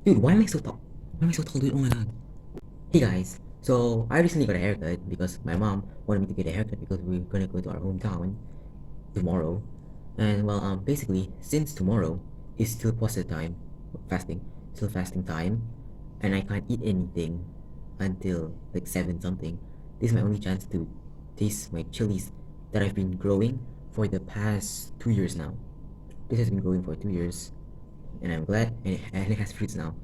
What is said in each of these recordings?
Dude, why am I so tall? Why am I so tall, dude? Oh my god. Hey guys, so I recently got a haircut because my mom wanted me to get a haircut because we're gonna go to our hometown tomorrow. And well, basically, since tomorrow is still pasta time, fasting, still fasting time, and I can't eat anything until like 7 something, this is my only chance to taste my chilies that I've been growing for the past 2 years now. This has been growing for 2 years, and I'm glad, and it has fruits now.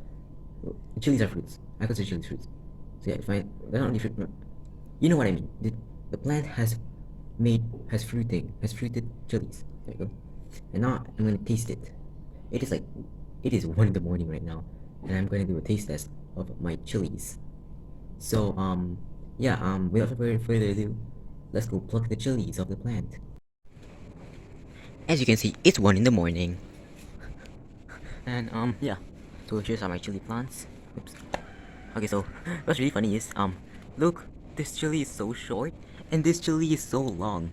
Chilies are fruits. I consider chilies fruits. So yeah, if I they're not really fruit, you know what I mean. The plant has fruited chilies. There you go. And now I'm gonna taste it. It is like it is 1 in the morning right now, and I'm gonna do a taste test of my chilies. So yeah, without further ado, let's go pluck the chilies of the plant. As you can see, it's 1 in the morning. And yeah. So here's are my chili plants. Oops. Okay, so what's really funny is look, this chili is so short and this chili is so long.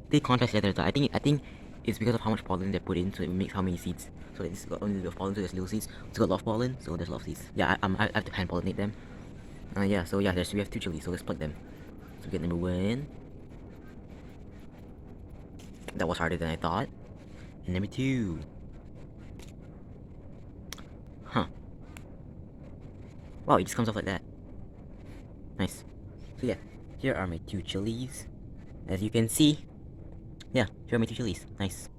They contrast each other. I think it's because of how much pollen they put in, so it makes how many seeds. So this got only a little pollen, so there's little seeds. It's got a lot of pollen, so there's a lot of seeds. Yeah, I have to hand pollinate them. Yeah, so yeah, we have 2 chilies, so let's plug them. So we get number 1. That was harder than I thought. And number 2. Huh. Wow, it just comes off like that. Nice. So yeah, here are my 2 chilies. As you can see, yeah, here are my 2 chilies. Nice.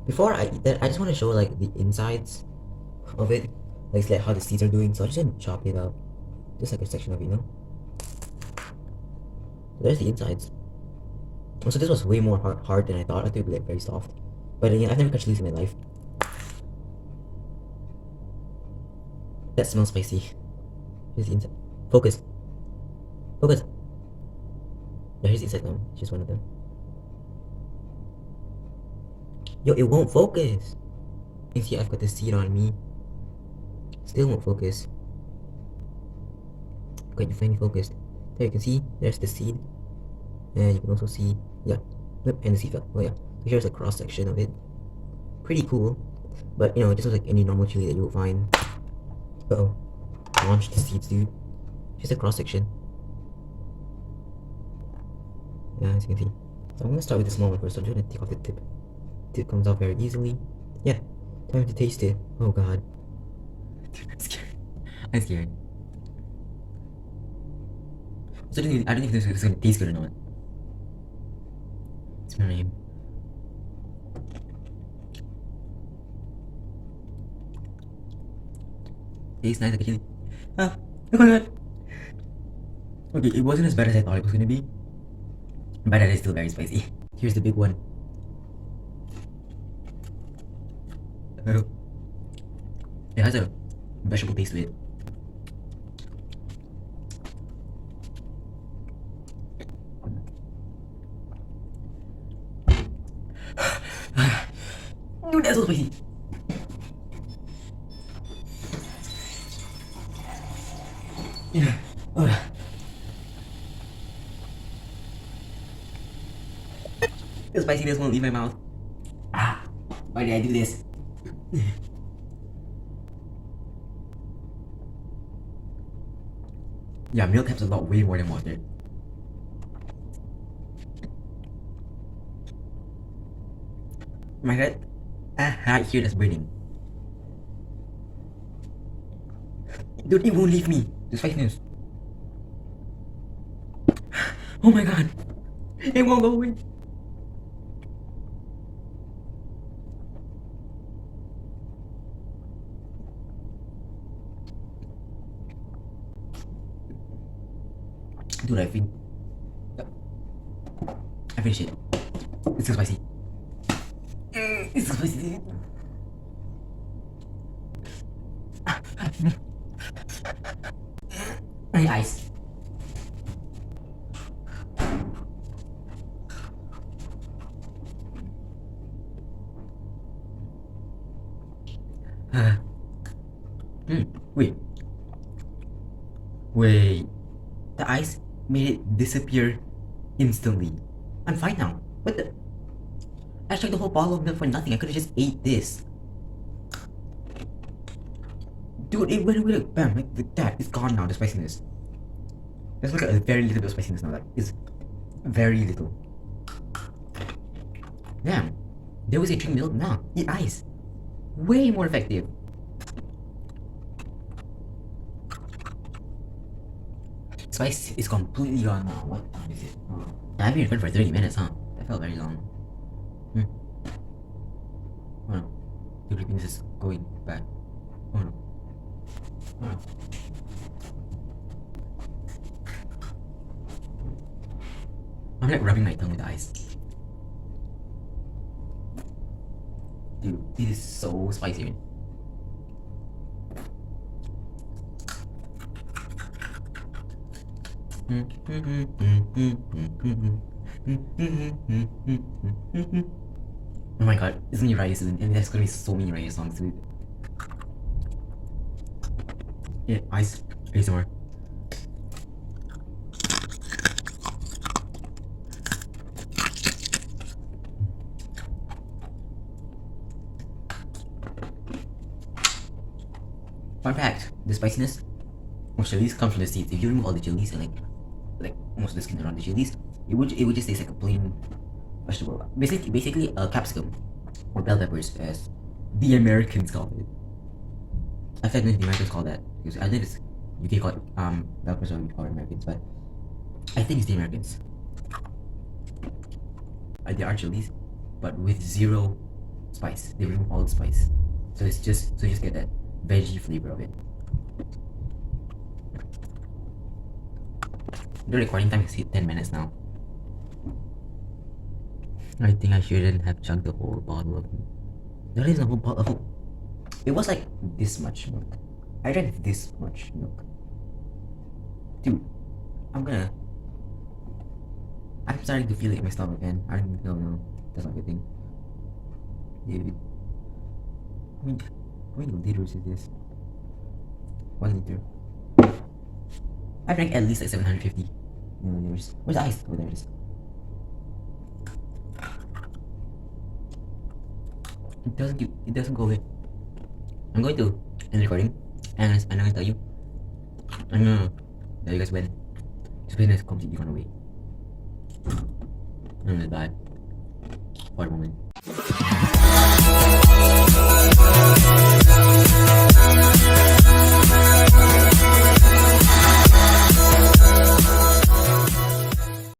Before I eat that, I just want to show like the insides of it, like how the seeds are doing. So I just gonna chop it up, just like a section of it, you know. There's the insides. So this was way more hard than I thought. I thought it would be like very soft, but yeah, I've never cut chilies in my life. That smells spicy. Here's the inside. Focus. Focus. Yeah, here's the inside now. Here's one of them. Yo, it won't focus. You can see I've got the seed on me. Still won't focus. Okay, you finally focused. There you can see, there's the seed. And you can also see, yeah, yep, and the seed fell. Oh yeah. So here's a cross section of it. Pretty cool. But you know, just like any normal chili that you would find. Uh-oh. Launch the seeds, dude. Here's a cross section. Yeah, as you can see. So I'm gonna start with the small one first. So I'm just gonna take off the tip. Tip comes off very easily. Yeah. Time to taste it. Oh god. I'm scared. I'm scared. So I don't even know if it's gonna taste good or not. It's my name. Tastes nice like a chili. Ah, oh my god. Okay, it wasn't as bad as I thought it was gonna be, but it is still very spicy. Here's the big one. Oh. It has a vegetable taste to it. Dude, that's so spicy. Yeah. The spiciness won't leave my mouth. Ah, why did I do this? Yeah, milk has a lot way more than water. My head, right here that's burning. Dude, it won't leave me. The spiciness. Oh my god. It won't go away. Dude, I finished it. It's so spicy. It's so spicy. My eyes. Wait. Wait, the ice made it disappear instantly. I'm fine now. What the? I drank the whole bottle of milk for nothing. I could have just ate this. Dude, it went away like bam, like that. It's gone now, the spiciness. There's like a very little bit of spiciness now. Like, it's very little. Damn. There was a drink milk now. Eat ice. Way more effective. Spice is completely gone now. What time is it? Oh. I've been recording for 30 minutes, huh? That felt very long. Oh no. The creepiness is going back. Oh no. Oh no. I'm like rubbing my tongue with the ice. Dude, it is so spicy. Oh my god, isn't it rice? And there's gonna be so many rice songs to it. Yeah, ice. ASMR. Fun fact, the spiciness of chilies comes from the seeds. If you remove all the chilies and like most of the skin around the chilies, it would just taste like a plain vegetable. Basically a capsicum or bell peppers, as the Americans call it. I don't know if the Americans call that, because I know it's UK call it bell peppers or Americans, but I think it's the Americans. They are chilies, but with zero spice. They remove all the spice, so you just get that veggie flavor of it. The recording time is 10 minutes now. I think I shouldn't have chugged the whole bottle of milk. There isn't a whole bottle. It was like this much milk. I drank this much milk. Dude, I'm starting to feel it in my stomach again. I don't know. No, that's not a good thing. Dude. How many liters is this? 1 liter. I drank at least like 750 milliliters. Where's the ice? Oh, there it is. It doesn't go away. I'm going to end recording, and I'm gonna tell you. I'm gonna tell you guys when this pain has completely gone away. I'm gonna die for a moment.